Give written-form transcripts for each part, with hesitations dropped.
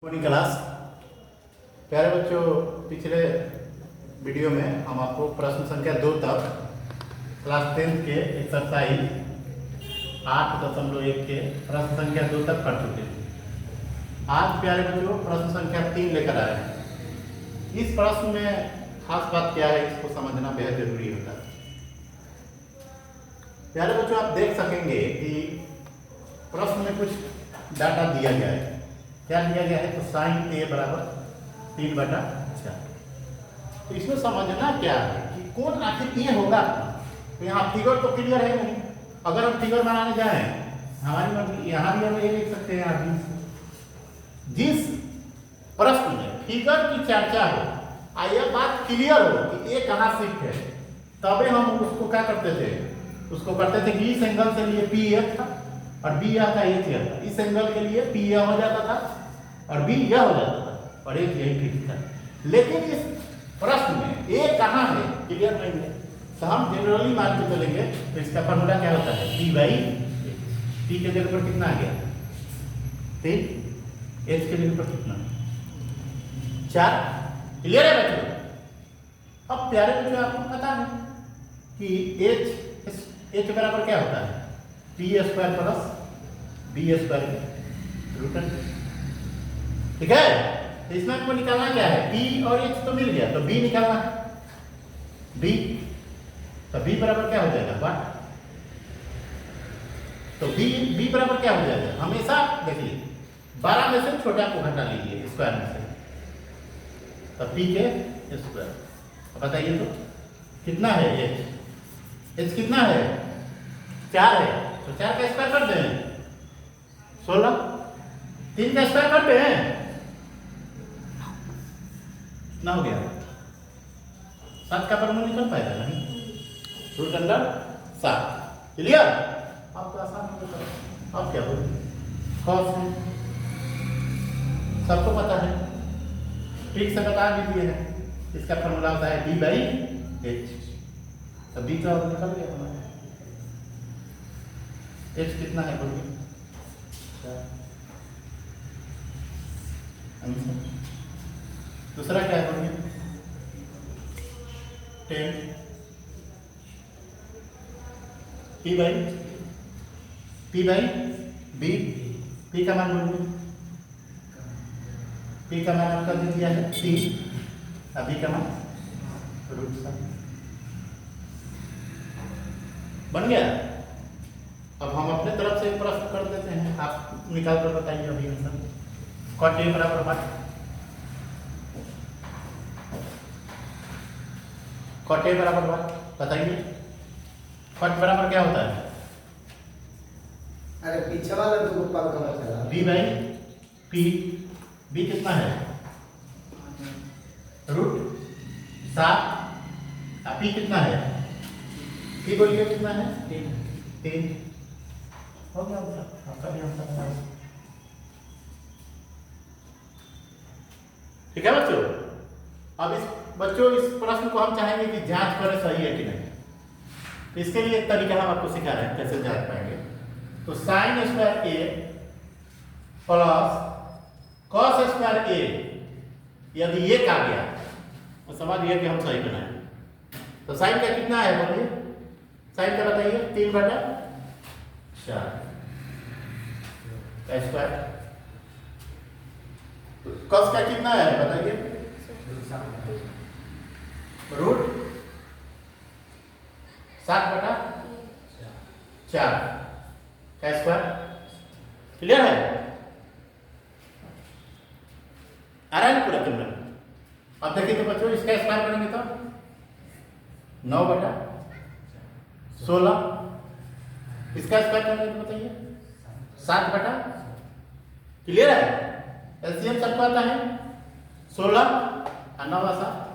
Morning class. प्यारे बच्चों, पिछले वीडियो में हम आपको प्रश्न संख्या 2 तक क्लास 10 के एक्सरसाइज 8.1 के प्रश्न संख्या 2 तक पढ़ चुके हैं। आज प्यारे बच्चों प्रश्न संख्या 3 लेकर आए हैं। इस प्रश्न में खास बात क्या है, इसको समझना बेहद जरूरी होता है। प्यारे बच्चों, आप देख सकेंगे कि प्रश्न में कुछ डाटा दिया गया है। क्या दिया गया है? तो साइन ए बराबर 3/4। तो इसमें समझना क्या है कि कौन आखिर ये होगा। तो यहाँ फिगर तो क्लियर है नहीं। अगर हम फिगर बनाने जाएं, हमारी मर्जी, यहाँ भी हम ये लिख सकते हैं। यहाँ जिस प्रश्न में फिगर की चर्चा हो, यह बात क्लियर हो कि ये कहाँ शिफ्ट है, तबे हम उसको क्या करते थे, उसको करते थे कि इस एंगल से लिए पी एफ था और बी यह था, ये था। इस एंगल के लिए पी यह हो जाता था और बी यह हो जाता था और एक यही ठीक था। लेकिन इस प्रश्न में ए कहाँ है क्लियर नहीं है, तो हम जनरली मान के चलेंगे। तो इसका फॉर्मूला क्या होता है? पी के जगह पर कितना आ गया? 3। एच के जगह पर कितना? 4। क्लियर है बच्चों? अब प्यारे बच्चों, आपको पता है कि एच बराबर क्या होता है? P square plus b square root. ठीक है। तो इसमें आपको निकालना क्या है? बी और एच तो मिल गया, तो बी निकालना है। बी तो बी बराबर क्या हो जाएगा? 1। तो बी बराबर क्या हो जाएगा? हमेशा देखिए 12 में से छोटा को घटा लीजिए स्क्वायर में से, तो पी के स्क्वायर। बताइए तो कितना है? एच कितना है? 4 है। तो 4 का स्क्वायर कर दें 16। 3 का स्क्वायर कर दें कितना हो गया? 7 का परमाणु निकल पाएगा नहीं? Root under 7। क्लियर? अब तो आसान हो गया। अब क्या बोले? कॉस सबको पता है, ठीक से बता दीजिए है। इसका फॉर्मूला होता है डी बाई एच। तो बी तो निकल गया हमारा। एच कितना है बोलिए? 4। दूसरा क्या है बोलिए? 10। P by B. पी का मान बोलिए? पी का मान आपका दे दिया है 3, बी का मान रूट 7 बन गया। अब हम अपने तरफ से प्रश्न कर देते हैं, आप निकाल कर बताइए अभी आंसर। कॉट ए बराबर व्हाट? कॉट ए बराबर व्हाट बताइए? कॉट बराबर क्या होता है? अरे पीछे वाला तो पता चला। B by P. बी कितना है? रूट 7। पी कितना है? पी बोलिए कितना है? 3। हो गया आपका भी आंसर। ठीक है बच्चों? अब इस प्रश्न को हम चाहेंगे कि जांच करें सही है कि नहीं। इसके लिए एक तरीका हम आपको सिखा रहे हैं कैसे जांच पाएंगे। तो साइन स्क्वायर ए प्लस कॉस स्क्वायर ए, यदि ये कहा गया तो समझिए कि हम सही बनाए। तो साइन का कितना है बोलिए? साइन का बताइए? 3/4 का स्क्वायर। कॉस का कितना है बताइए? रूट 7/4 का स्क्वायर। क्लियर है? आ रहा है ना पूरा कैमरा? अब देखिए तो बच्चों, इसका स्क्वायर करेंगे तो 9/16। इसका स्क्वायर करेंगे तो बताइए 7/। क्लियर है? एलसीएम सबको आता है 16 और 9 7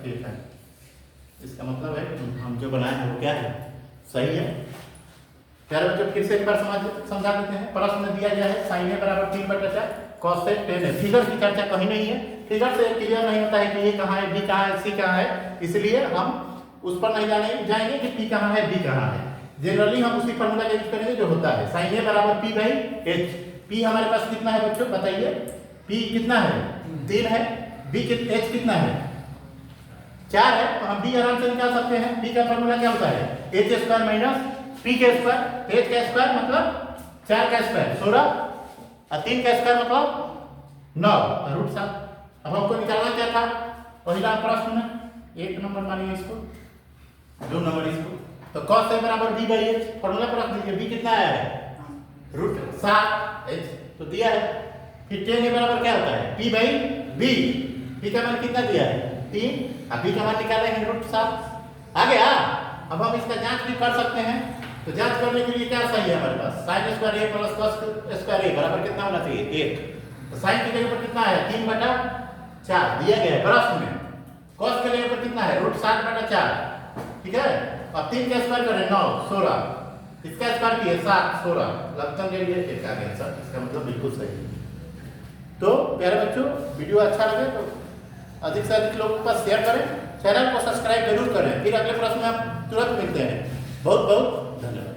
ठीक है। इसका मतलब है हम जो बनाए हैं वो क्या है? सही है। प्यारे बच्चों, फिर से एक बार समझा देते हैं। प्रश्न में दिया गया है साइन ए बराबर 3/4 कॉस से 10 है। फिगर की चर्चा कहीं नहीं है। फिगर से क्लियर नहीं होता है कि ये कहाँ है, बी कहाँ है, सी कहाँ है। इसलिए हम उस पर नहीं जाएंगे कि पी कहाँ है, बी कहाँ है। जनरली हम उसी फॉर्मूला का यूज करेंगे जो होता है साइन ए बराबर पी बाई एच। पी हमारे पास कितना है बच्चों बताइए, पी कितना है 3 है, बी एच कितना है 4 है, तो हम बी आराम से निकाल सकते हैं। बी का फॉर्मूला क्या होता है एच स्क्वायर माइनस पी के स्क्वायर, एच का स्क्वायर मतलब 4 का स्क्वायर 16 और 3 का स्क्वायर मतलब 9 और √7। अब हमको निकालना क्या था पहला प्रश्न में 1 नंबर मानिए इसको, 2 नंबर इसको, तो cos a बराबर b बाई h फॉर्मूला पर रख दीजिए। b कितना आया है √7 h तो दिया है। फिर tan a बराबर क्या होता है p बाई b, p का मान कितना दिया है 3 और b का मान निकाला है √7 आ गया। अब हम इसका जांच भी कर सकते हैं, तो जांच करने के लिए क्या सही है हमारे पास sin square a plus cos square a बराबर कितना होना चाहिए 1, तो sin की जगह पर कितना है 3/4 दिया गया है प्रश्न में, cos के जगह पर कितना है √7/4 ठीक है। अब 3 का स्क्वायर करें 9 16, इसका स्क्वायर किए 7 16 लगता है ये एक आ गया सर, इसका मतलब बिल्कुल सही। तो प्यारे बच्चों वीडियो अच्छा लगे तो अधिक से अधिक लोगों के पास शेयर करें, चैनल को सब्सक्राइब जरूर करें। फिर अगले प्रश्न में हम तुरंत मिलते हैं। बहुत बहुत धन्यवाद।